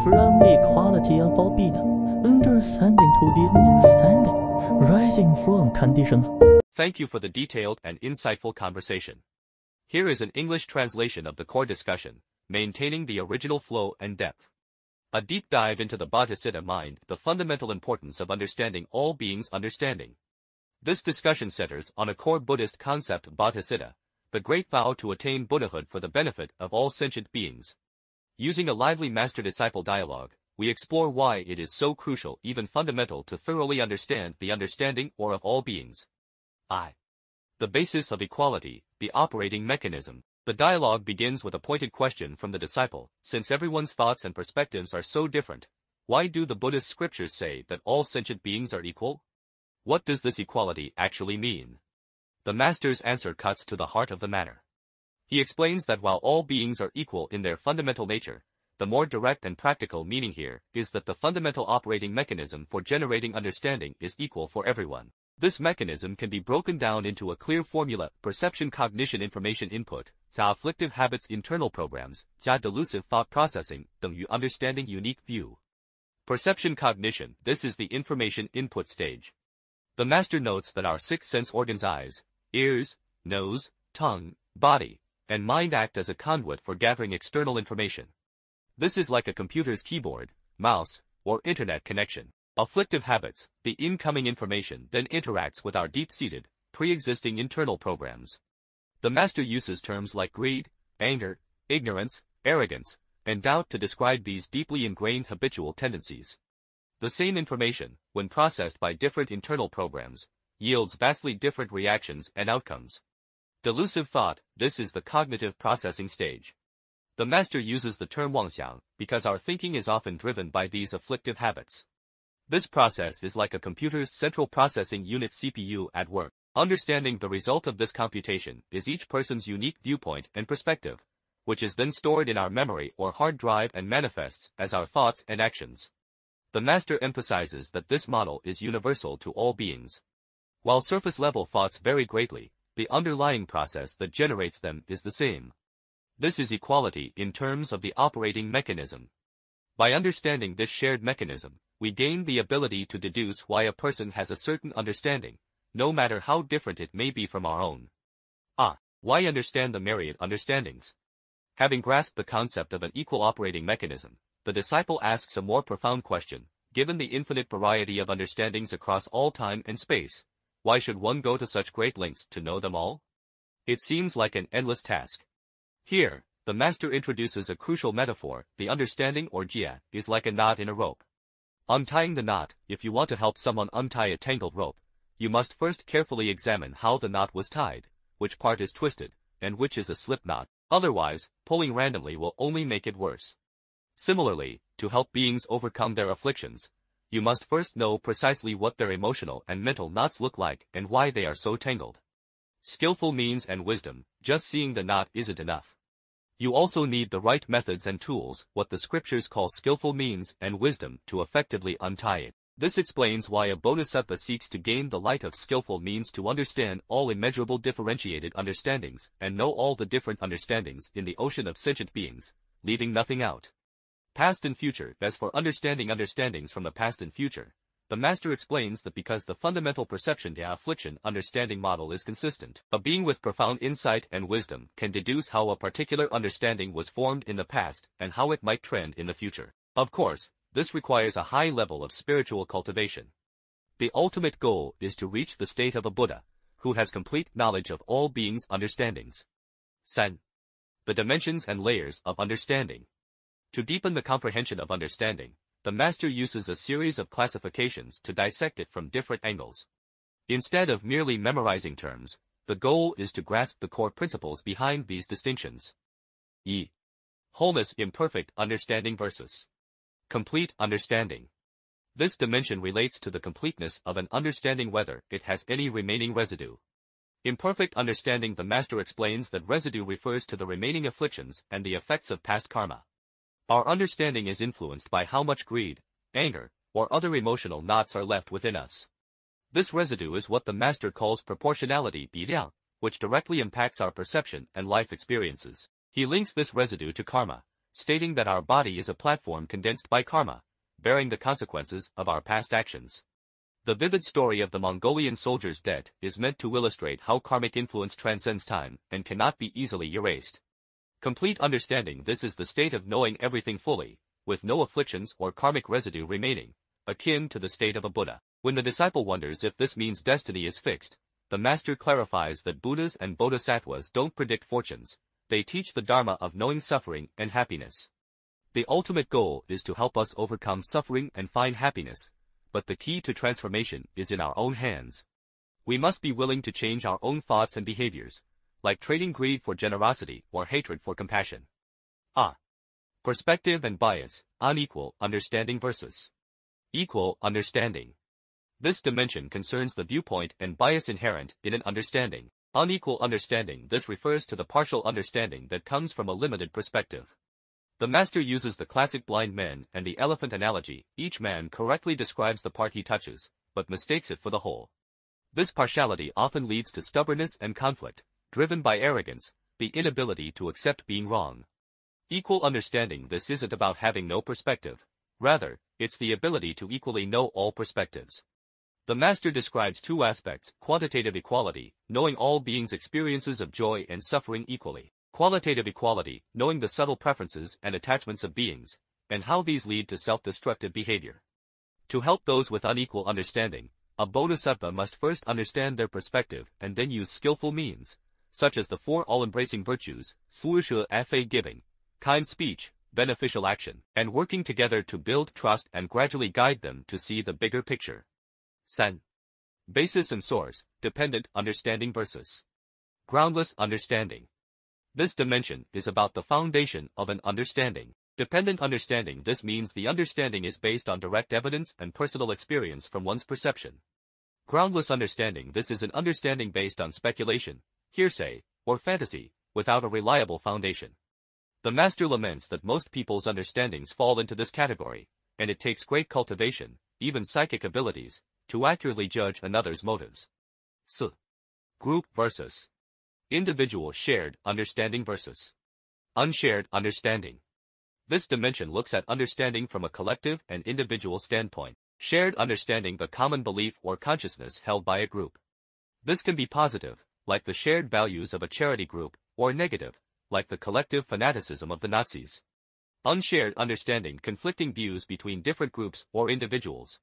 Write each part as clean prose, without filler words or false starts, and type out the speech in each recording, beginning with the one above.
from the equality of all beings, understanding to the understanding, rising from conditions. Thank you for the detailed and insightful conversation. Here is an English translation of the core discussion, maintaining the original flow and depth. A deep dive into the Bodhisattva mind, the fundamental importance of understanding all beings' understanding. This discussion centers on a core Buddhist concept, Bodhisattva, the great vow to attain Buddhahood for the benefit of all sentient beings. Using a lively master-disciple dialogue, we explore why it is so crucial, even fundamental, to thoroughly understand the understanding or of all beings. The basis of equality, the operating mechanism. The dialogue begins with a pointed question from the disciple. Since everyone's thoughts and perspectives are so different, why do the Buddhist scriptures say that all sentient beings are equal? What does this equality actually mean? The master's answer cuts to the heart of the matter. He explains that while all beings are equal in their fundamental nature, the more direct and practical meaning here is that the fundamental operating mechanism for generating understanding is equal for everyone. This mechanism can be broken down into a clear formula: perception, cognition, information input, 加 afflictive habits, internal programs, 加 delusive thought processing, 等于 understanding unique view. Perception, cognition, this is the information input stage. The master notes that our six sense organs, eyes, ears, nose, tongue, body, and mind, act as a conduit for gathering external information. This is like a computer's keyboard, mouse, or internet connection. Afflictive habits, the incoming information then interacts with our deep-seated, pre-existing internal programs. The master uses terms like greed, anger, ignorance, arrogance, and doubt to describe these deeply ingrained habitual tendencies. The same information, when processed by different internal programs, yields vastly different reactions and outcomes. Delusive thought, this is the cognitive processing stage. The master uses the term 妄想 because our thinking is often driven by these afflictive habits. This process is like a computer's central processing unit CPU at work. Understanding the result of this computation is each person's unique viewpoint and perspective, which is then stored in our memory or hard drive and manifests as our thoughts and actions. The master emphasizes that this model is universal to all beings. While surface-level thoughts vary greatly, the underlying process that generates them is the same. This is equality in terms of the operating mechanism. By understanding this shared mechanism, we gain the ability to deduce why a person has a certain understanding, no matter how different it may be from our own. Why understand the myriad understandings? Having grasped the concept of an equal operating mechanism, the disciple asks a more profound question. Given the infinite variety of understandings across all time and space, why should one go to such great lengths to know them all? It seems like an endless task. Here, the master introduces a crucial metaphor. The understanding or jia is like a knot in a rope. Untying the knot, if you want to help someone untie a tangled rope, you must first carefully examine how the knot was tied, which part is twisted, and which is a slip knot. Otherwise, pulling randomly will only make it worse. Similarly, to help beings overcome their afflictions, you must first know precisely what their emotional and mental knots look like and why they are so tangled. Skillful means and wisdom, just seeing the knot isn't enough. You also need the right methods and tools, what the scriptures call skillful means and wisdom, to effectively untie it. This explains why a bodhisattva seeks to gain the light of skillful means to understand all immeasurable differentiated understandings and know all the different understandings in the ocean of sentient beings, leaving nothing out. Past and future. As for understanding understandings from the past and future, the master explains that because the fundamental perception the affliction understanding model is consistent, a being with profound insight and wisdom can deduce how a particular understanding was formed in the past and how it might trend in the future. Of course, this requires a high level of spiritual cultivation. The ultimate goal is to reach the state of a Buddha, who has complete knowledge of all beings' understandings. 3. The dimensions and layers of understanding. To deepen the comprehension of understanding, the master uses a series of classifications to dissect it from different angles. Instead of merely memorizing terms, the goal is to grasp the core principles behind these distinctions. Wholeness, imperfect understanding versus complete understanding. This dimension relates to the completeness of an understanding, whether it has any remaining residue. Imperfect understanding, the master explains that residue refers to the remaining afflictions and the effects of past karma. Our understanding is influenced by how much greed, anger, or other emotional knots are left within us. This residue is what the master calls proportionality, 比量, which directly impacts our perception and life experiences. He links this residue to karma, stating that our body is a platform condensed by karma, bearing the consequences of our past actions. The vivid story of the Mongolian soldier's debt is meant to illustrate how karmic influence transcends time and cannot be easily erased. Complete understanding this is the state of knowing everything fully, with no afflictions or karmic residue remaining, akin to the state of a Buddha. When the disciple wonders if this means destiny is fixed, the master clarifies that Buddhas and Bodhisattvas don't predict fortunes, they teach the Dharma of knowing suffering and happiness. The ultimate goal is to help us overcome suffering and find happiness, but the key to transformation is in our own hands. We must be willing to change our own thoughts and behaviors, like trading greed for generosity or hatred for compassion. Perspective and bias, unequal understanding versus equal understanding. This dimension concerns the viewpoint and bias inherent in an understanding. Unequal understanding. This refers to the partial understanding that comes from a limited perspective. The master uses the classic blind man and the elephant analogy. Each man correctly describes the part he touches, but mistakes it for the whole. This partiality often leads to stubbornness and conflict, driven by arrogance, the inability to accept being wrong. Equal understanding. This isn't about having no perspective. Rather, it's the ability to equally know all perspectives. The master describes two aspects: quantitative equality, knowing all beings' experiences of joy and suffering equally. Qualitative equality, knowing the subtle preferences and attachments of beings, and how these lead to self-destructive behavior. To help those with unequal understanding, a bodhisattva must first understand their perspective and then use skillful means, such as the four all-embracing virtues, giving, kind speech, beneficial action, and working together to build trust and gradually guide them to see the bigger picture. 3. Basis and source, dependent understanding versus groundless understanding. This dimension is about the foundation of an understanding. Dependent understanding. This means the understanding is based on direct evidence and personal experience from one's perception. Groundless understanding. This is an understanding based on speculation, hearsay, or fantasy, without a reliable foundation. The master laments that most people's understandings fall into this category, and it takes great cultivation, even psychic abilities, to accurately judge another's motives. Group versus individual. Shared understanding versus unshared understanding. This dimension looks at understanding from a collective and individual standpoint. Shared understanding, the common belief or consciousness held by a group. This can be positive, like the shared values of a charity group, or negative, like the collective fanaticism of the Nazis. Unshared understanding, conflicting views between different groups or individuals.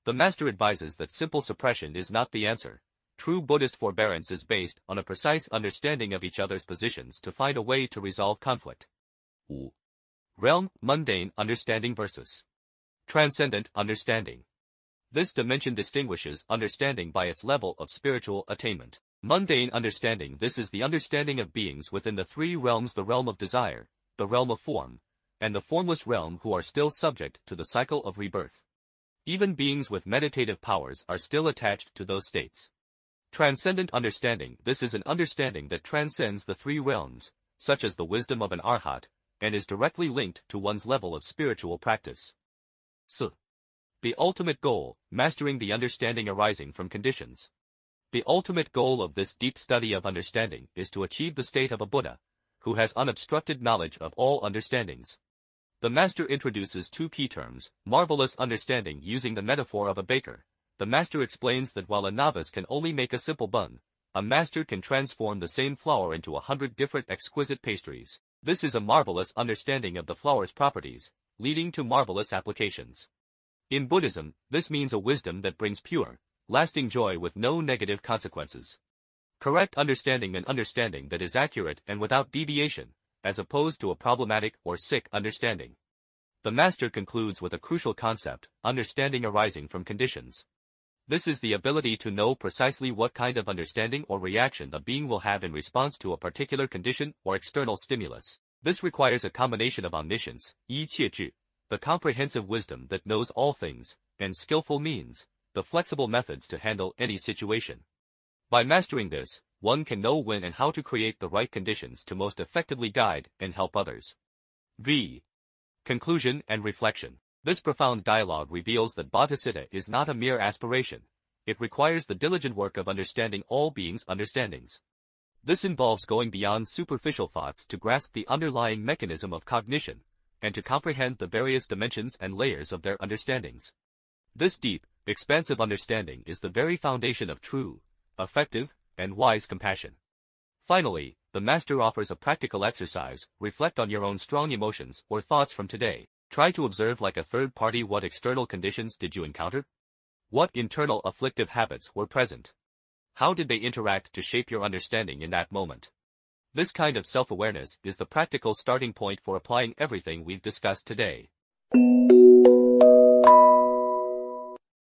The master advises that simple suppression is not the answer. True Buddhist forbearance is based on a precise understanding of each other's positions to find a way to resolve conflict. Realm, mundane understanding versus transcendent understanding. This dimension distinguishes understanding by its level of spiritual attainment. Mundane understanding. This is the understanding of beings within the three realms: the realm of desire, the realm of form, and the formless realm, who are still subject to the cycle of rebirth. Even beings with meditative powers are still attached to those states. Transcendent understanding. This is an understanding that transcends the three realms, such as the wisdom of an arhat, and is directly linked to one's level of spiritual practice. The ultimate goal, mastering the understanding arising from conditions. The ultimate goal of this deep study of understanding is to achieve the state of a Buddha, who has unobstructed knowledge of all understandings. The master introduces two key terms: marvelous understanding. Using the metaphor of a baker, the master explains that while a novice can only make a simple bun, a master can transform the same flour into 100 different exquisite pastries. This is a marvelous understanding of the flour's properties, leading to marvelous applications. In Buddhism, this means a wisdom that brings pure, lasting joy with no negative consequences. Correct understanding, an understanding that is accurate and without deviation, as opposed to a problematic or sick understanding. The master concludes with a crucial concept: understanding arising from conditions. This is the ability to know precisely what kind of understanding or reaction a being will have in response to a particular condition or external stimulus. This requires a combination of omniscience, 一切智, the comprehensive wisdom that knows all things, and skillful means, the flexible methods to handle any situation. By mastering this, one can know when and how to create the right conditions to most effectively guide and help others. Conclusion and reflection. This profound dialogue reveals that bodhicitta is not a mere aspiration. It requires the diligent work of understanding all beings' understandings. This involves going beyond superficial thoughts to grasp the underlying mechanism of cognition, and to comprehend the various dimensions and layers of their understandings. This deep, expansive understanding is the very foundation of true, effective, and wise compassion. Finally, the Master offers a practical exercise. Reflect on your own strong emotions or thoughts from today. Try to observe like a third party what external conditions did you encounter? What internal afflictive habits were present? How did they interact to shape your understanding in that moment? This kind of self-awareness is the practical starting point for applying everything we've discussed today.